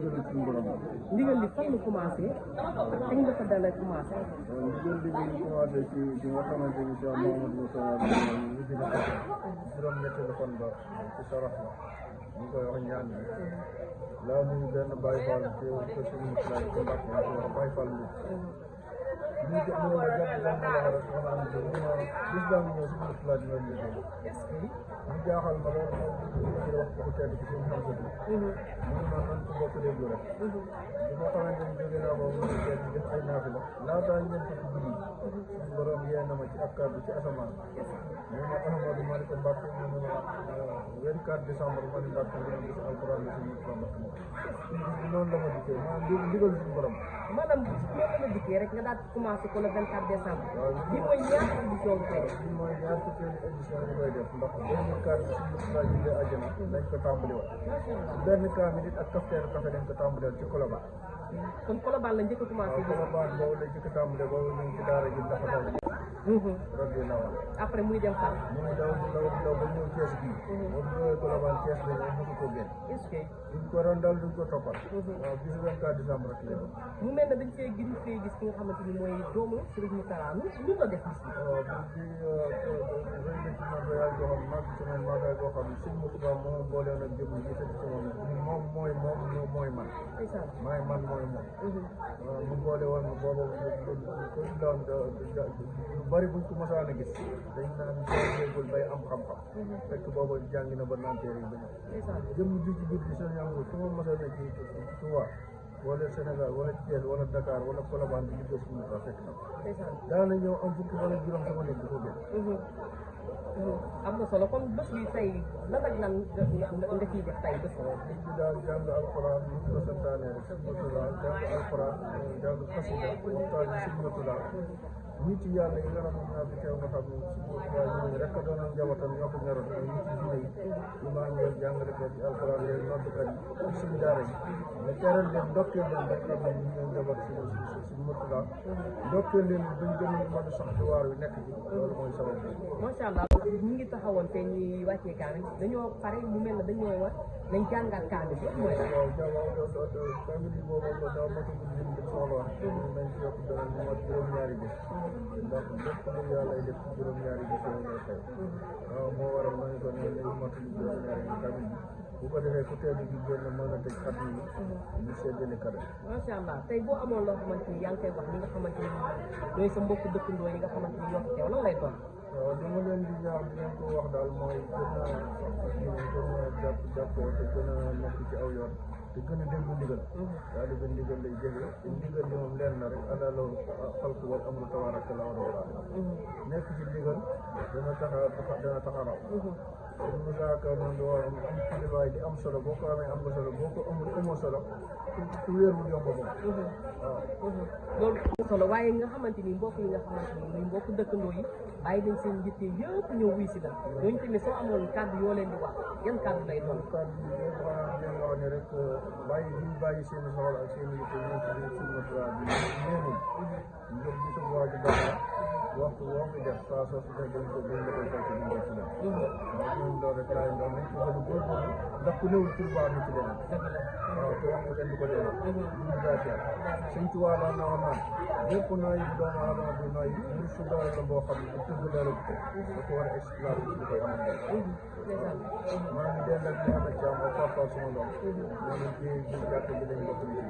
ndigal li fan la commencé kañ nga ko dalee commencé ndigal li ñu commencé ci nga xamante ni Cheikh Mamadou Moussa ñu dina juróom-ñetteelu fan ba ci sarax la ñu koy wax ñaan bi laa nuyu benn Baye Fall ci ko suñu laaj ko mbàkk ñu ko wax Baye Fall ñu jox mo la jàpp lan la rek wala am ci ñu bis da ñu suñu laaj ñu ñu ñu jaaxal ma lool ci wax ko tedd ci suñu xam ci ñu ma man ko bokk déglu rek bu ma xamante ni jóge naa ko mu ci def ay naafila laata ñen ko guddi suñu borom yee na ma ci ak kàddu ci asamaan ñu ma Ahmadou Malick Mbacke ñu ma 24 décembre ma ni Mbacke ñu gis alquran ci ñu ko Mbacke noonu la ma dikkee ma ndigal suñu borom maanaam loolu la dikkee rek nga daal commencé ko le 24 décembre bi mooy ñaar édition bi koy def bi mooy ñaar fukki édition bi koy def ndax 2004 bi suñu la jëlee àjjana dañ ko tàmbali woon benn cas bi nit ak cafetière café dañ ko tàmbali woon ci Colobane kon Colobane la njëkk a commencé Colobane boobu la njëkk a tàmbali boobu ñu ngi ci daara ji dafa daw rabbi lawal après muy dem fan muy daw ba ñëw Thiès bii moom ñëwee Colobane Thiès dañ mësu ko génn est-ce que duñ ko doon dal duñ ko toppal waaw bisu 24 décembre rek lay doon mu mel ne dañ fee gis ki nga xamante ni mooy doomu Serigne Moutara lu la def bis bi waaw bi remerciement royal boo xam mag ci man maagaay boo xam ne sëñ Moustapha moo boole nag jëm yi ci moom mooy man maay man mooy moom mu boole woon boobu ko doon lu bari buñ ko mosaan a gis dañ naan déggul bay am xam-xam fekk boobu jàngi na ba naan téere yi ba ñëw jëm ji ci biir bi seen yangu su ma mosaan a ci Touba wala Sénégal wala Thiès wala Dakar wala Colobane bi liggéey suñu ka fekk na daana ñëw am fukki wala juróom sama nekk di ko gën am na solo kon bés bi tey lan ak lan nga ciy def tey bés bi daal jàng alquran ñu ko santaane rek jàng alquran jàng xasida waxtaan ci suñu daal ñi ci yàlla yi nga xam ne naa fi teew nga xam ne suñu waaye rek a doon njabootam ñoo ko ñoroon ñi ci diine yi imaam yi jàngale ko ci alquran yooyu noddukat yi ak suñu daara yi nga teral leen ndokkeel leen rek xam ne ñu ñoo njaboot suñu motula ndokkeel leen duñ gën a mën a sax ci waar wi nekk ci loolu mooy sabab bi macha allah ñu ngi taxawoon fee ñuy wàccee kaamil dañoo pare mu mel ne dañoo war nañ jàngal kaamil bi mooy waaw kaamil yi boobu daa matagul lim bi soxla nañ ci yokk dara ñu mat juróom-ñaari bis ndax lépp lu yàlla def ci juróom-ñaari bis yooyu ngay xew waaw moo waral ma ne ko ne nañ matul juróom-ñaari bis kaamil bi bu ko defee ku teel gi génn mën a tëj xat yi ñu seddale kado macha allah tey boo amoon loo xamante ni yaa ngi koy wax ñi nga xamante ni ñooy sa mbokk dëkkandoo yi nga xamante ni ñoo ko teew lan lay doon waaw li ma leen di ñaax di leen ko wax daal mooy gën a jàppoo te gën a nekk ci aw yoon te gën a déglu ndigal daal di gën ndigal lay jege te ndigal li moom leen na rek alalo xalku wal amru tabaraka la wala nekk ci ndigal dana taxa raw ñu yaakaar na nga war am xaliwaay di am solo boo ko amee am nga solo boo ko amul amoo solo ku wéerul yomb moom waaw loolu am solo waaye nga xamante ni mbokk yi nga xamante ni muy mbokk dëkkandoo yi bàyyi nañ seen yitte yëpp ñëw wuy si la ñooñu tamit soo amoon kàddu yoo leen di wax yan kàddu lay doon kàddu yi leen wax ne rek bàyyi seen soxla ak seen yitte ñëw ci biir suñu natural bi neenul ngir gisul waa ji baax waxtu woo ko def saa soo su def dañ ko dañ la koy fekk ñu def ci dem waaw ñun loolu rek laay ndax nañ ko gën a góorgóorlu ndax ku néewul pour baax ni ci dem waaw te wax nga kenn du ko dee ñu jaasiya sëñ Tuubaa daan na wax naan bépp nooy doomu aadama bi nooy pour su doole la boo xam ne tëgg dara ko da ko war a exploiter ci li koy amal maa ngi dend ak Mouhamed Thiam ak papa suma doom ñoom ci jàkk bi lañ bokk ni ci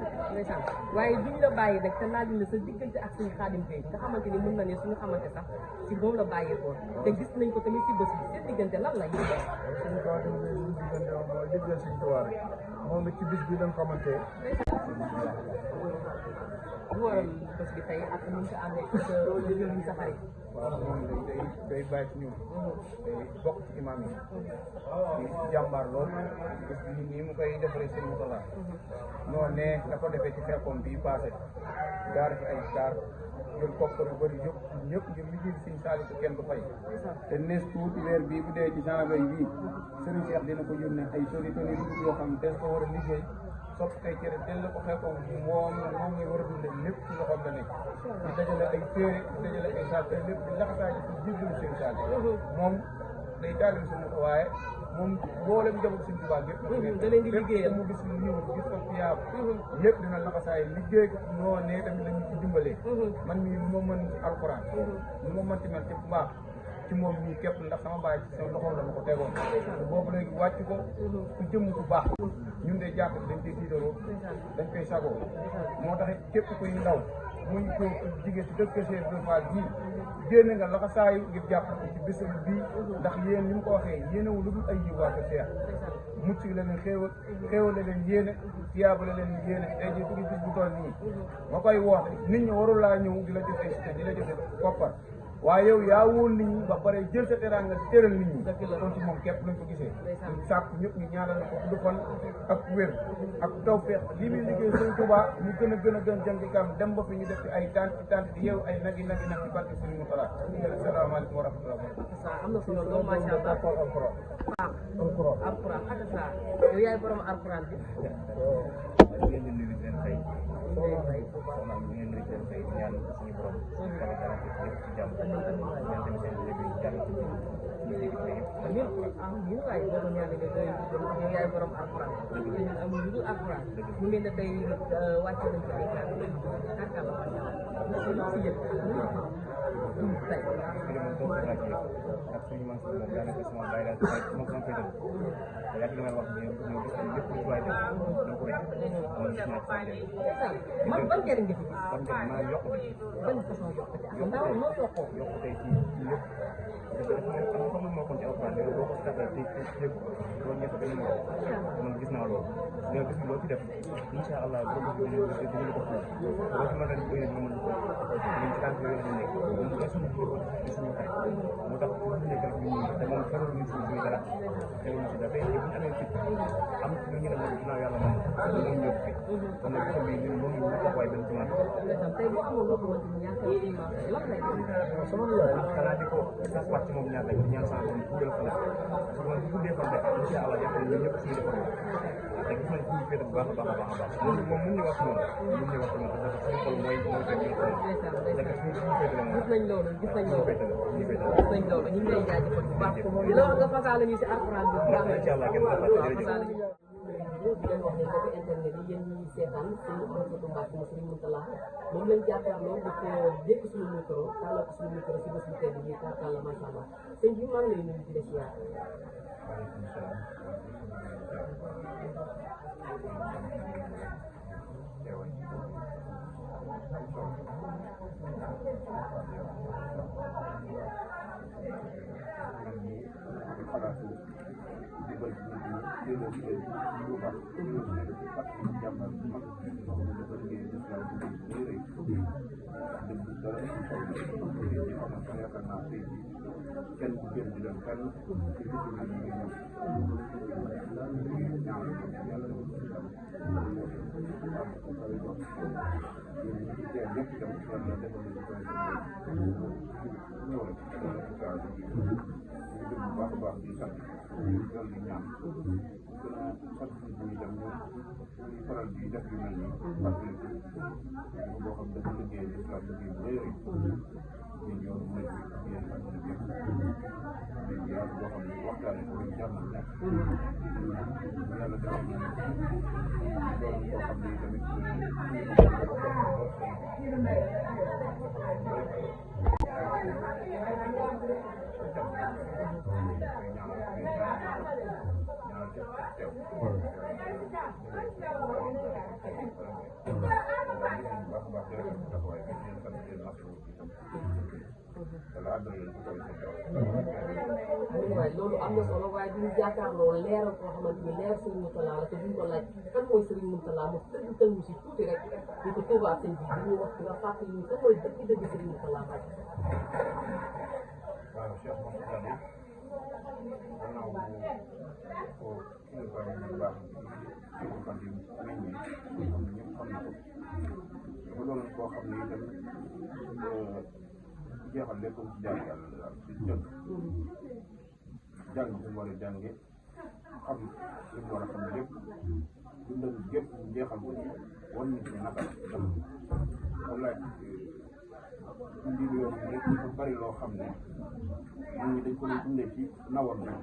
dëkk waaye duñ la bàyyi nag te laaj la sa diggante ak suñu Xaadim Gueye nga xamante ni mën na ne suñu xamante sax si moom la bàyyeekoo te gis nañ ko tamit si bés bi seen diggante lan la ñu def suñu Xaadim Gueye suñu diggante moom mooy liggéey suñu Tuubaa rek moom it ci bis bi dañ xamante bu waral bés bi tey ak ñu ko àndee ak jëriñ sa xarit. waaw moom day bàyyi ci ñun day bokk ci imam yi di jàmbaar lool bis bi nii mu koy defaree seen motala non ne la ko defee ci fekkoon bii passé daar fi ay daar jël koppar yu bëri yëpp ñëpp ngir liggéey Sëriñ Saliou ko kenn du fay te nees tuuti weer bii bu dee ci janvier bii Serigne Cheikh dina ko yónnee ay solutions yu yoo xam ne des ko war a liggéey sopp kay cere del la ko fekkoon moom ngi war a dundee lépp ci loxoom la nekk di dajale ay téere di dajale ay saal ay lépp di laxasaay ci jébbalu Sëriñ Saliou moom day taalin suñu waaye moom mboolem njaboot Sëriñ Tuubaa gépp da leen di liggéeyal mu gis lu ñëw gis ko fiyaab lépp dina laxasaay liggéey ko noo ne tamit lañu ci dimbalee man mii lu ma mën alxuraan lu ma mën ci mel ci bu baax ci moom nii képp ndax sama baay ci sama loxoom la ma ko tegoon te boobu léegi wàcc ko ku jëmm ku baax ñun de jàpp dañ koy tiitaroo dañ koy sagoo moo tax képp kuy ndaw muy ko jigéen ci dëkk Cheikh Ibra Fall bii génn nga laxa saayu ngir jàpp ci bésam bii ndax yéen ni mu ko waxee yéenewu lu dul ay yiw waa ko Cheikh mucc la leen xéewal la leen yéene tiyaaba la leen yéene tey jii tugi bis bu toll nii ma koy woote nit ñi warul laa ñëw di la joxe cité di la joxe koppar waaye yow yaa woon nit ñi ba pare jël sa teraanga tëral nit ñi kon ci moom képp lañ ko gisee ñu sàkk ñëpp ñu ñaanal ko du fan ak wér ak tawfeex lii muy liggéey Sëriñ Tuubaa ñu gën a jëm ci kanam dem ba fi ñu def ci ay tant di yeewu ay nag ci barke Sëriñ Moutala asalaamaaleykum wa rahmatulah am na solo loolu macha allah alquran ak sa yow yaay borom alquran bi ngeen di nuyu leen tey soxna am ngeen nuyu leen tey ñaan suñu borom dara dara ci jàmm ñaan tamit seen liggéey jàmm ci ñu liggéey tey amin amin waay boo ko ñaanee doy yow yaay borom alquran ñun amul lu dul alquran mu mel ne tey wàcce nañ ci ay kàddu kàrkala macha allah si yëpp tey ak suñu man moom daanaka sama bàyyi daal sama sama féetal yaa ngi may wax ne ñu gis lépp lu waay def dañ ko rek man ban njëriñ nga fi gis ban njëriñ maa yokk ban façon yokkute ak ndaw noo soxoo yokk tey ci lépp dafa mel am comme moo kon ci alxuraan ne boo ko taxee tey lépp loolu ñëpp dañu mo man gis naa loolu mais gis loo ci def incha allah boo ko dinañu ko fu boo ci mën a def bëri na mën ko ñu ci tànk yooyu la nekk ñu ko suñu suñu xarit moo tax ñu nekk rek ñu te moom xelul ñu suñu dara xelul ci dara tey bu ñu amee fit am ci ñu ne moom ginnaaw yàlla moom ñu ñëw fi kon nag xam bi ñun moom ñu taxawaay benn ci man tey boo amoon loo xamante ni ñaata lan lay doon sama yaay xanaa di ko sax wàcc moom ñaar rek ñaan sa borom ku jël xalaat parce que bu guddee fan rek incha allah def ñu ñëpp suñu defal te gis nañ suñu féete bu baax a baax a baax moom mun ñu wax moom mun ñu wax moom parce que suñu xol mooy fekk ñu ko parce que suñu féete la moom gis nañ loolu gis nañ loolu gis nañ loolu ñu ngi lay jaajëfal bu baax di la wax nga fasaale ñu si alxuraan bi bu baax incha allah kenn fasaale ñu di leen wax ne mbokki internet yi yéen ñi seetaan suñu Amsatou Mbacké mu Serigne Moutalla moom lañ jàkkaarloo di ko dégg suñu micro tàllal ko suñu micro si bés bu tedd bi tarkalla macha allah sëñ bi maa ngi lay nuyu di la siyaar waaye loolu am na solo waaye duñu jàkkaarloo leeral koo xamante ni leer Serigne Mourtala la te duñ ko laaj kan mooy Serigne Mourtala mo tëngu si tuuti rek ñu ko tuubaat sëñ bi dañuy wax nga fàttali ñu kan mooy dëgg Serigne Mourtala Mbacke. waaw Cheikh Mourtala de gannaaw ko kilifa yu baax ci fan yi meññee ñëpp xam na ko dafa doon koo xam ne itam jeexal lépp ci jàng yàlla daal ci jëkk jàng bi mu war a jànge xam li mu war a xam lépp dundam gépp jeexal ko ci wan nit ñi naka la wallaay mbir yoon rek dafa bari loo xam ne nit ñi dañ ko doon dundee ci nawoon rek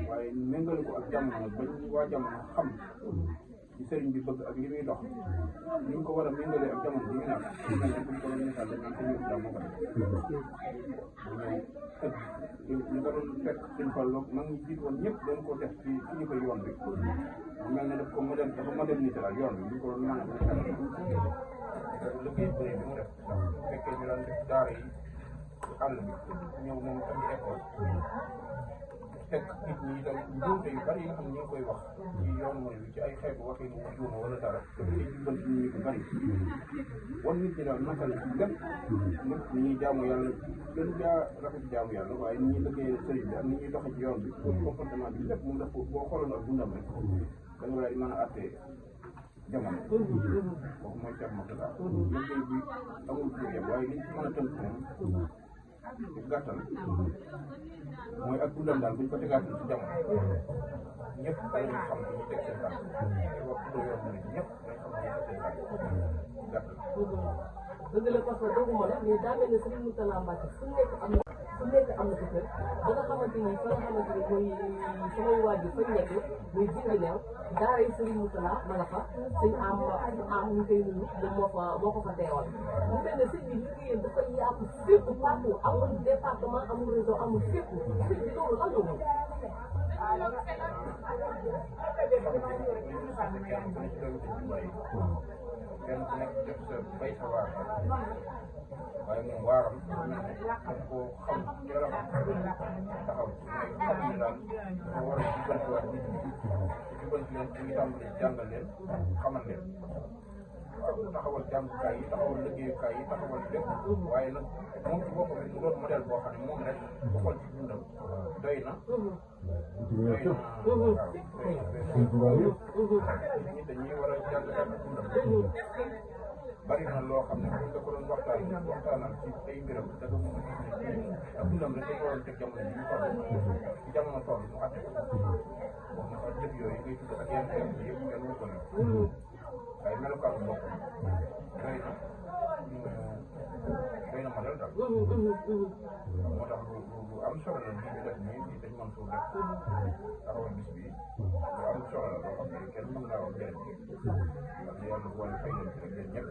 waaye méngale ko ak jamono bañ waa jamono xam ci sëriñ bi bëgg ak li muy dox ni ñu ko war a méngalee ak jamono bi ñu nekk mel ne buñ ko doon misaal dañ naan ko ñëw jàmm ko def bu ñëw tëdd li ko doon fekk suñ falloog mag ñi jiit woon ñëpp dañ ko def ci ñu koy yoon bi mu mel ne daf ko dafa modernisé la yoon bi ñu ko doon mën a liggéey bëri bi mu def fekkee ñu daan def daara yi ci àll bi ñëw moom tamit école fekk nit ñi itam njuumte yu bari yi nga xam ne ñu ngi koy wax ci yoon mooy bi ci ay xeetu waxee mu juuma wala dara te ci jubal ci nit ñi ko bari wan nit ñi daal naka la ci lépp nit ñi jaamu yàlla gën jaa rafet jaamu yàlla waaye ni ñuy liggéey sëriñ bi ak ni ñuy doxee ci yoon bi comportement bi lépp moom daf boo xooloon ak dundam rek da nga daal di mën a àttee jamono kooku mooy Cheikh Mourtala liggéey bi amul pour yem waaye liñ ci mën a tënk moom ci gàttal mooy ak dundam daal buñ ko tegaatul ci jamono ñëpp dañuy xam fi ñu teg seen tànk te wax dëgg yoon mooy ñëpp dañ xam fi ñu teg seen tànk gàttal. dëgg la parce que dooguma la mais daa mel ne Serigne Mourtala Mbacke fu nekk am na ko kër ba nga xamante ni fa nga xamante ni mooy samay waajur fañ nekk muy Dingalew daara yi Serigne Mourtala ma nga fa sëñ am ñu koy nuyu moom moo ko fa teewal mu mel ne sëñ bi liggéeyam dafa yaatu fépp partout amul département amul région amul fépp sëñ bi loolu lan la woon. kenn ku nekk def sa bay sa waar waaye moom waaram dañ koo xam ci la xam taxaw mooy xam ni daal dafa war a jubbantiwaat nit ñi jubbanti leen ci tàmbali jàngal leen xamal leen waaw taxawal jàngukaay yi taxawal liggéeyukaay yi taxawal lépp waaye nag moom ci boppam mu doon modèle boo xam ne moom rek bu xool ci dundam doy na ñi dañuy war a jàngatal dundam bari na loo xam ne buñ la ko doon waxtaanal ci ay mbiram da nga mën a gis ne ak dundam rek dañu waroon teg jamono ji ñu toll ci jamono toll mu àtte ko wax na sax jëf yooyu ngay tudd ak yenn xeet yi yëpp kenn wu ko ne waaye melokaanu bopp doy na modèle daal moo tax lu am solo la lii ñu def nii lii dañ mën suuf def taxawal bis bi lu am solo la loo xam ne kenn mën naa wax njëriñ parce que yàlla boole fay leen ci rek yéen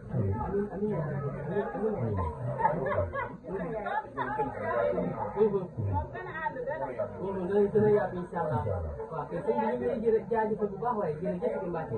ñëpp dana yaatu incha allah waaw te sëñ bi ñu ngi lay jaajëfal bu baax waaye jërëjëf Mbacke